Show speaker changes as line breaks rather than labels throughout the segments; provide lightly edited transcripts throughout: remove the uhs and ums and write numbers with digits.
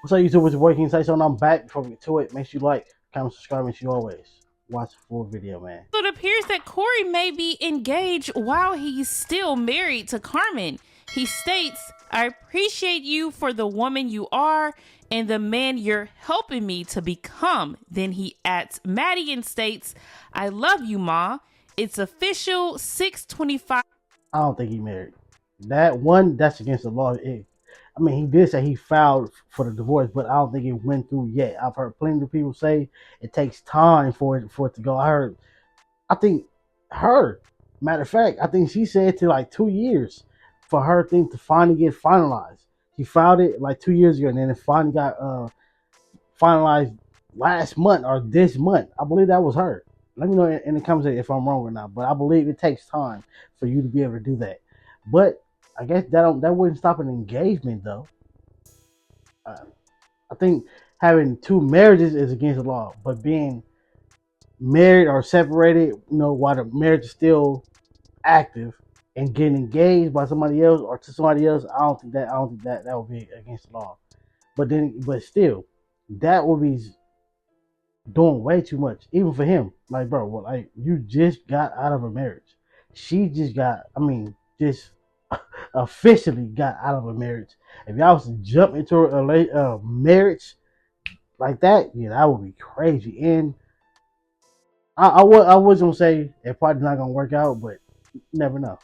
What's up, YouTube? It's your boy King Say something. I'm back. Before we get to it, make sure you like, comment, subscribe, make sure you always watch the full video, man.
So it appears that Cory may be engaged while he's still married to Carmen. He states, "I appreciate you for the woman you are and the man you're helping me to become." Then he adds Maddie and states, "I love you, Ma. It's official 6/25."
I don't think he married. That's against the law. I mean, he did say he filed for the divorce, but I don't think it went through yet. I've heard plenty of people say it takes time for it to go. Matter of fact, I think she said to like 2 years for her thing to finally get finalized. She filed it like 2 years ago, and then it finally got finalized last month or this month. I believe that was her. Let me know in the comments if I'm wrong or not. But I believe it takes time for you to be able to do that. But I guess that wouldn't stop an engagement though. I think having two marriages is against the law, but being married or separated, while the marriage is still active, and getting engaged by somebody else or to somebody else, I don't think that would be against the law. But still, that would be doing way too much, even for him. Like, bro, you just got out of a marriage. She just just officially got out of a marriage. If y'all was to jump into a marriage like that, yeah, that would be crazy. And I was gonna say it probably not gonna work out, but you never know.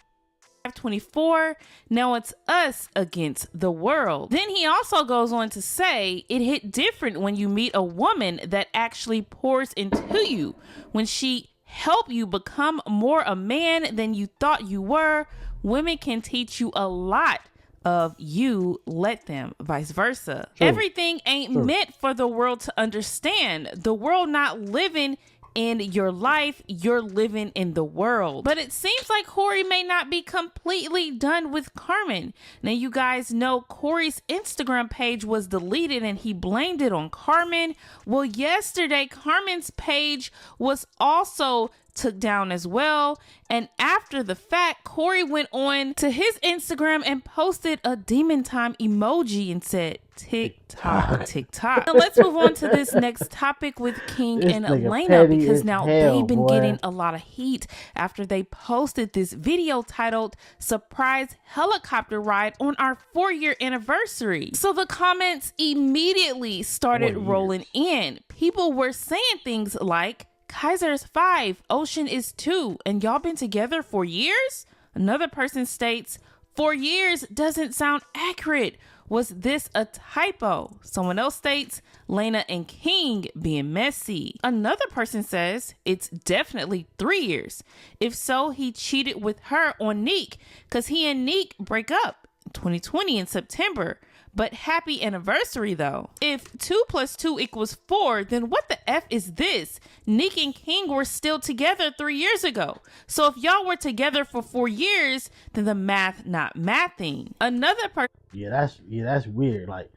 24. Now it's us against the world. Then he also goes on to say it hit different when you meet a woman that actually pours into you, when she help you become more a man than you thought you were. Women can teach you a lot of you let them, vice versa. True. Everything ain't meant for the world to understand. The world not living in your life, you're living in the world. But it seems like Cory may not be completely done with Carmen. Now, you guys know Cory's Instagram page was deleted and he blamed it on Carmen. Well, yesterday, Carmen's page was also took down as well. And after the fact, Cory went on to his Instagram and posted a demon time emoji and said, TikTok, TikTok. Now let's move on to this next topic with King and Elena, because now they've been getting a lot of heat after they posted this video titled "Surprise Helicopter Ride on Our 4-year anniversary." So the comments immediately started rolling in. People were saying things like, "Kaiser's 5, Ocean is 2, and y'all been together for years?" Another person states, "4 years doesn't sound accurate. Was this a typo?" Someone else states, "Laina and King being messy." Another person says, "It's definitely 3 years. If so, he cheated with her on Nique, because he and Nique break up in 2020 in September. But happy anniversary though. If 2 + 2 = 4, then what the F is this? Nique and King were still together 3 years ago. So if y'all were together for 4 years, then the math not mathing." Another person.
Yeah, that's weird. Like,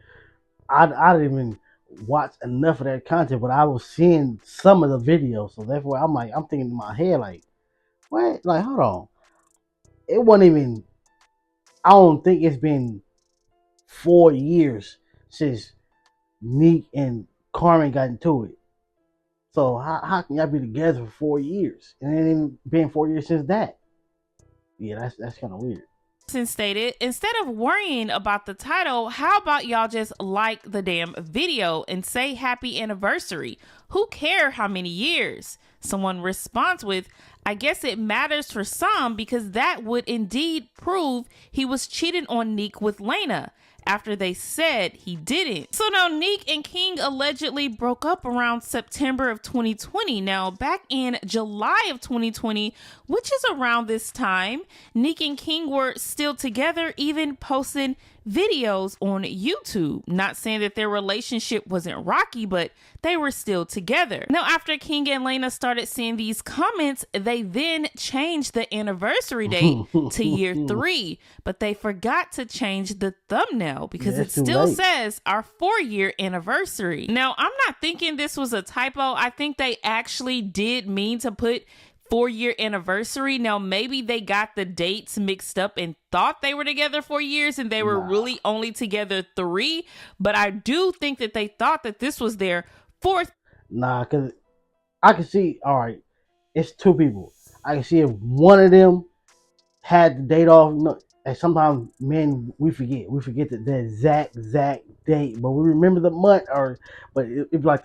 I didn't even watch enough of that content, but I was seeing some of the videos, so therefore I'm thinking in my head, like, what? Like, hold on. It wasn't even. I don't think it's been 4 years since Nique and Carmen got into it. So how can y'all be together for 4 years? And it ain't been 4 years since that. Yeah, that's kind of weird.
Stated, "Instead of worrying about the title, how about y'all just like the damn video and say happy anniversary? Who care how many years?" Someone responds with, "I guess it matters for some because that would indeed prove he was cheating on Nique with Laina after they said he didn't." So now Nique and King allegedly broke up around September of 2020. Now back in July of 2020, which is around this time, Nique and King were still together, even posting videos on YouTube. Not saying that their relationship wasn't rocky, but they were still together. Now, after King and Laina started seeing these comments, they then changed the anniversary date to year 3, but they forgot to change the thumbnail because it still says our 4-year anniversary. Now, I'm not thinking this was a typo. I think they actually did mean to put 4-year anniversary. Now, maybe they got the dates mixed up and thought they were together 4 years and they were really only together 3. But I do think that they thought that this was their 4th.
Nah, because I can see, all right, it's 2 people. I can see if one of them had the date off, and sometimes men, we forget the exact date, but we remember the month, but it's like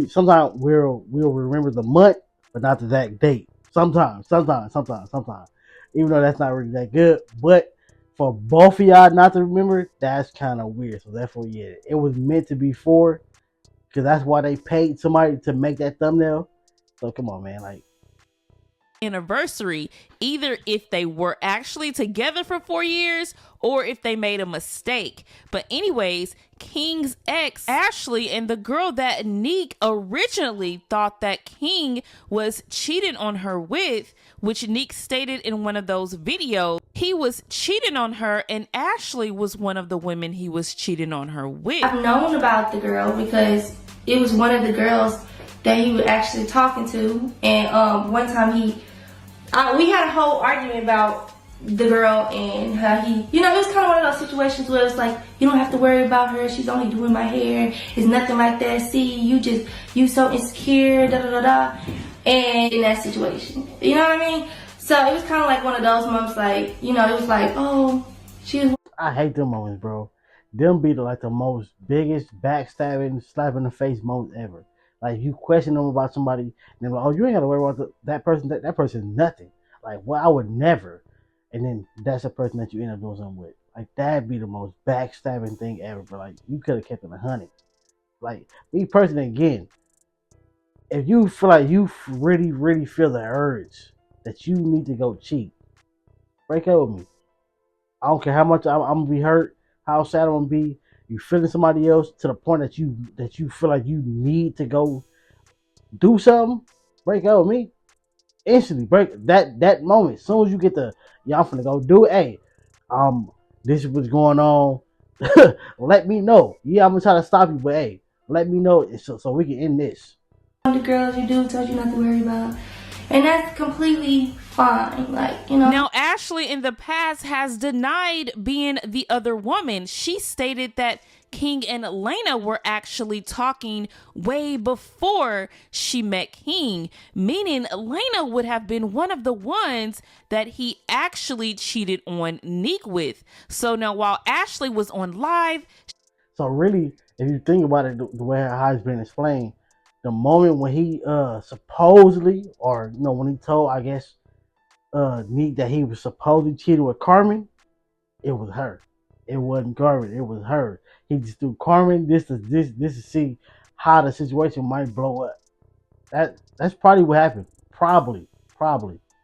sometimes we'll remember the month, but not the exact date. Sometimes, even though that's not really that good, but for both of y'all not to remember, that's kind of weird. So therefore, yeah, it was meant to be 4, because that's why they paid somebody to make that thumbnail. So come on, man, like.
Anniversary, either if they were actually together for 4 years or if they made a mistake. But anyways, King's ex, Ashley, and the girl that Nique originally thought that King was cheating on her with, which Nique stated in one of those videos, he was cheating on her and Ashley was one of the women he was cheating on her with.
I've known about the girl because it was one of the girls that he was actually talking to, and one time we had a whole argument about the girl and how it was kind of one of those situations where it's like, you don't have to worry about her, she's only doing my hair, it's nothing like that, see, you so insecure, da da da da, and in that situation, you know what I mean? So it was kind of like one of those moments, like, it was like, oh,
I hate them moments, bro. Them be the most biggest backstabbing, slap in the face moments ever. Like, you question them about somebody, and they're like, oh, you ain't got to worry about that person. That person's nothing. Like, well, I would never. And then that's the person that you end up doing something with. Like, that'd be the most backstabbing thing ever. But, like, you could have kept it 100. Like, me personally, again, if you feel like you really, really feel the urge that you need to go cheat, break up with me. I don't care how much I'm going to be hurt, how sad I'm going to be. You feeling somebody else to the point that you feel like you need to go do something, break up with me. Instantly break that moment. As soon as you get y'all finna go do it, hey, this is what's going on. Let me know. Yeah, I'm gonna try to stop you, but hey, let me know so we can end this.
The girls you do told you not to worry about, and that's completely fine. Like,
Now, Ashley in the past has denied being the other woman. She stated that King and Elena were actually talking way before she met King, meaning Elena would have been one of the ones that he actually cheated on Nique with. So now, while Ashley was on live,
so really, if you think about it, the way how it's been explained, the moment when he supposedly, or when he told, I guess, Nique that he was supposedly cheating with Carmen, it was her. It wasn't Carmen. It was her. He just threw Carmen this to see how the situation might blow up. That's probably what happened. Probably.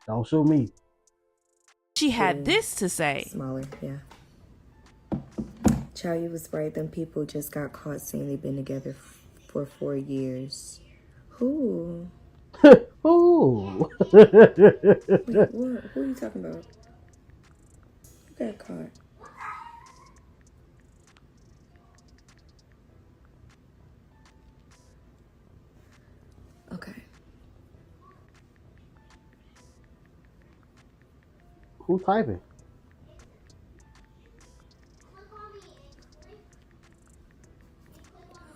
Don't sue me.
she had this to say.
Smaller, yeah. Child, you was right. Them people just got caught saying they've been together for 4 years. Who?
Ooh.
Wait, what? Who are you talking about? Who got caught? Okay.
Who typing?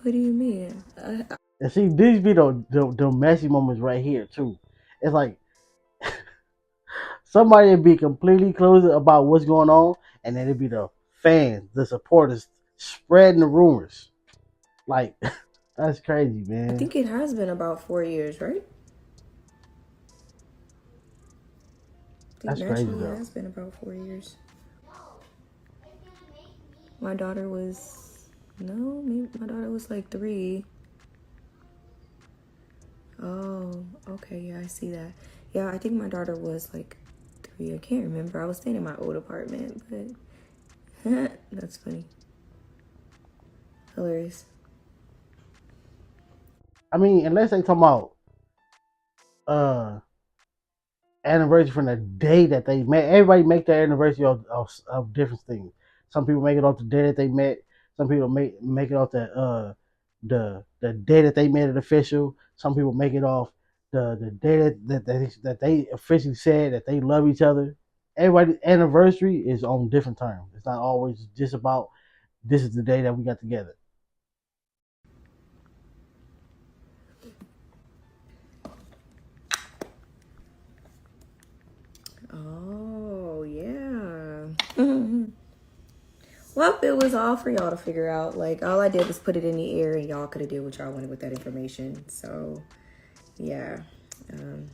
What do you mean?
And see, these be the messy moments right here too. It's like somebody would be completely closed about what's going on, and then it'd be the fans, the supporters spreading the rumors. Like, that's crazy, man.
I think it has been about 4 years, right?
That's crazy, though.
It has been about 4 years. My daughter was... No, maybe my daughter was like 3. Oh, okay, yeah, I see that. Yeah, I think my daughter was like 3. I can't remember. I was staying in my old apartment, but that's funny. Hilarious.
I mean, unless they talking about anniversary from the day that they met. Everybody make their anniversary of different things. Some people make it off the day that they met. Some people make it off the day that they made it official. Some people make it off the day that they officially said that they love each other. Everybody's anniversary is on different terms. It's not always just about this is the day that we got together.
Oh, yeah. Well, it was all for y'all to figure out. Like, all I did was put it in the air, and y'all could have did what y'all wanted with that information. So, yeah.
And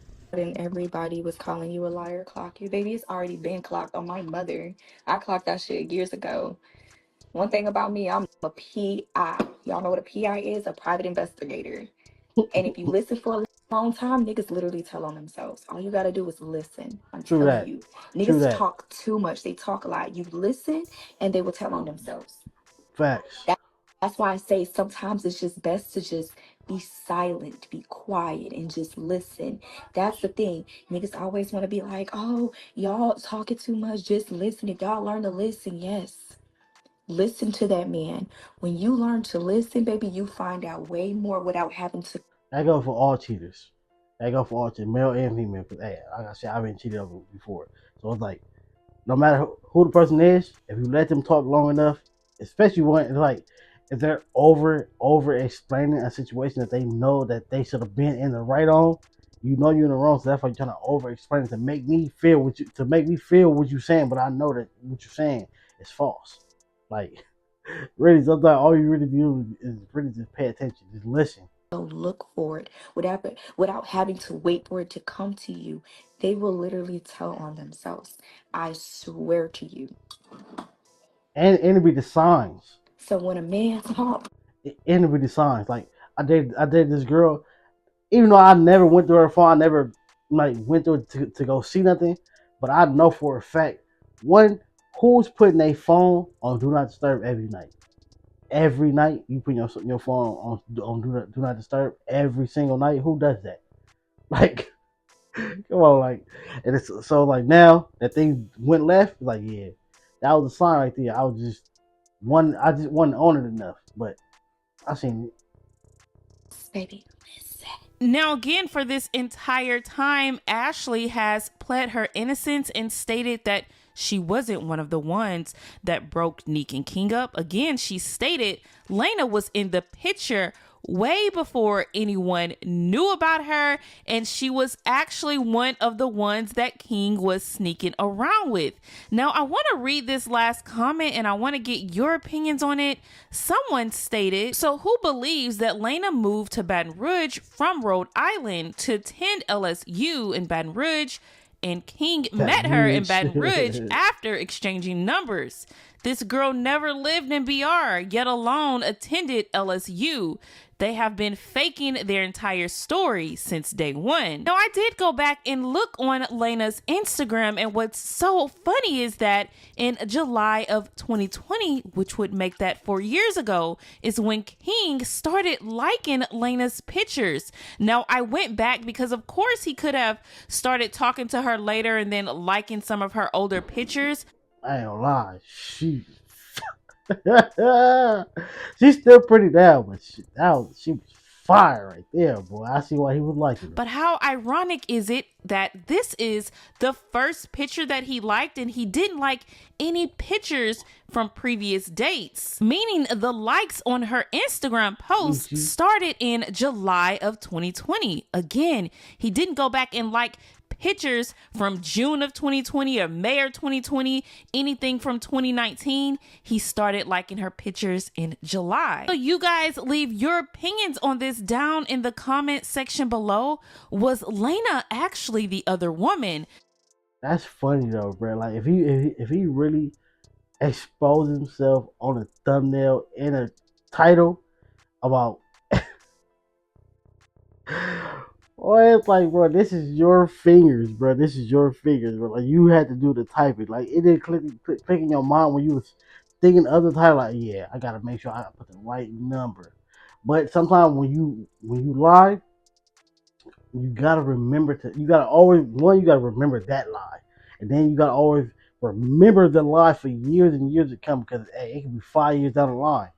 everybody was calling you a liar, clock you. Baby, it's already been clocked on my mother. I clocked that shit years ago. One thing about me, I'm a PI. Y'all know what a PI is? A private investigator. And if you listen for a long time, niggas literally tell on themselves. All you gotta do is listen. I'm
True
telling
that.
you.
True
Niggas
that.
talk too much. They talk a lot. You listen and they will tell on themselves.
Facts.
That's why I say sometimes it's just best to just be silent, be quiet, and just listen. That's the thing. Niggas always want to be like, oh, y'all talking too much. Just listen. If y'all learn to listen, yes. Listen to that man. When you learn to listen, baby, you find out way more without having to.
That go for all cheaters. That go for all cheaters, male and female. Cause hey, like I said, I've been cheated over before. So it's like, no matter who the person is, if you let them talk long enough, especially when like if they're over explaining a situation that they know that they should have been in the right on, you know you're in the wrong. So that's why you're trying to over explain it to make me feel what you're saying, but I know that what you're saying is false. Like really, sometimes all you really do is really just pay attention, just listen.
Go look for it without having to wait for it to come to you. They will literally tell on themselves. I swear to you.
And it be the signs.
So when a man talks,
And it be the signs. Like I did this girl, even though I never went through her phone, I never like went through it to go see nothing, but I know for a fact one who's putting a phone on do not disturb every night. Every night you put your phone on do not disturb every single night. Who does that? Like, come on, like, and it's so like now that things went left. Like, yeah, that was a sign right there. I just wasn't on it enough, but I seen it.
baby, listen.
Now, again, for this entire time, Ashley has pled her innocence and stated that she wasn't one of the ones that broke Nique and King up. Again, she stated Laina was in the picture way before anyone knew about her, and she was actually one of the ones that King was sneaking around with. Now, I want to read this last comment and I want to get your opinions on it. Someone stated, so who believes that Laina moved to Baton Rouge from Rhode Island to attend LSU in Baton Rouge, and King met her in Baton Rouge after exchanging numbers? This girl never lived in BR, yet alone attended LSU. They have been faking their entire story since day one. Now, I did go back and look on Laina's Instagram, and what's so funny is that in July of 2020, which would make that 4 years ago, is when King started liking Laina's pictures. Now, I went back because, of course, he could have started talking to her later and then liking some of her older pictures.
I ain't gonna lie, she's still pretty down, but she was fire right there, boy. I see why he was liking her.
But how ironic is it that this is the first picture that he liked, and he didn't like any pictures from previous dates, meaning the likes on her Instagram posts started in July of 2020. Again, he didn't go back and like pictures from June of 2020 or May of 2020, anything from 2019. He started liking her pictures in July. So you guys leave your opinions on this down in the comment section below. Was Laina actually the other woman?
That's funny though, bro. Like if he really exposed himself on a thumbnail in a title about Well, it's like, bro, this is your fingers, bro. This is your fingers, bro. Like, you had to do the typing. Like, it didn't click in your mind when you was thinking the other title. Like, yeah, I gotta make sure I put the right number. But sometimes when you lie, you gotta remember you gotta remember that lie, and then you gotta always remember the lie for years and years to come, because hey, it can be 5 years down the line.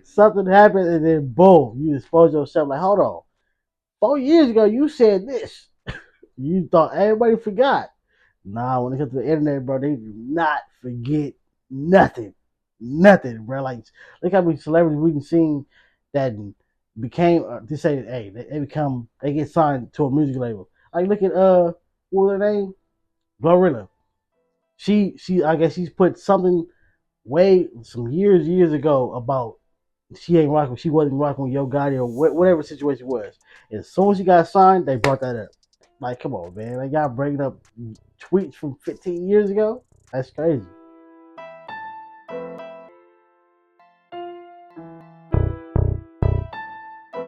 Something happened, and then boom, you expose yourself. Like, hold on, 4 years ago you said this. You thought everybody forgot. Nah, when it comes to the internet, bro, they do not forget nothing. Nothing, bro. Like, look how many celebrities we've seen that became, to say, hey, they get signed to a music label. Like, look at, what was her name? Glorilla. I guess she's put something some years ago about she wasn't rocking with Yo Gotti or whatever the situation was. And as soon as she got signed, they brought that up. Like, come on, man. Like, y'all bringing up tweets from 15 years ago? That's crazy.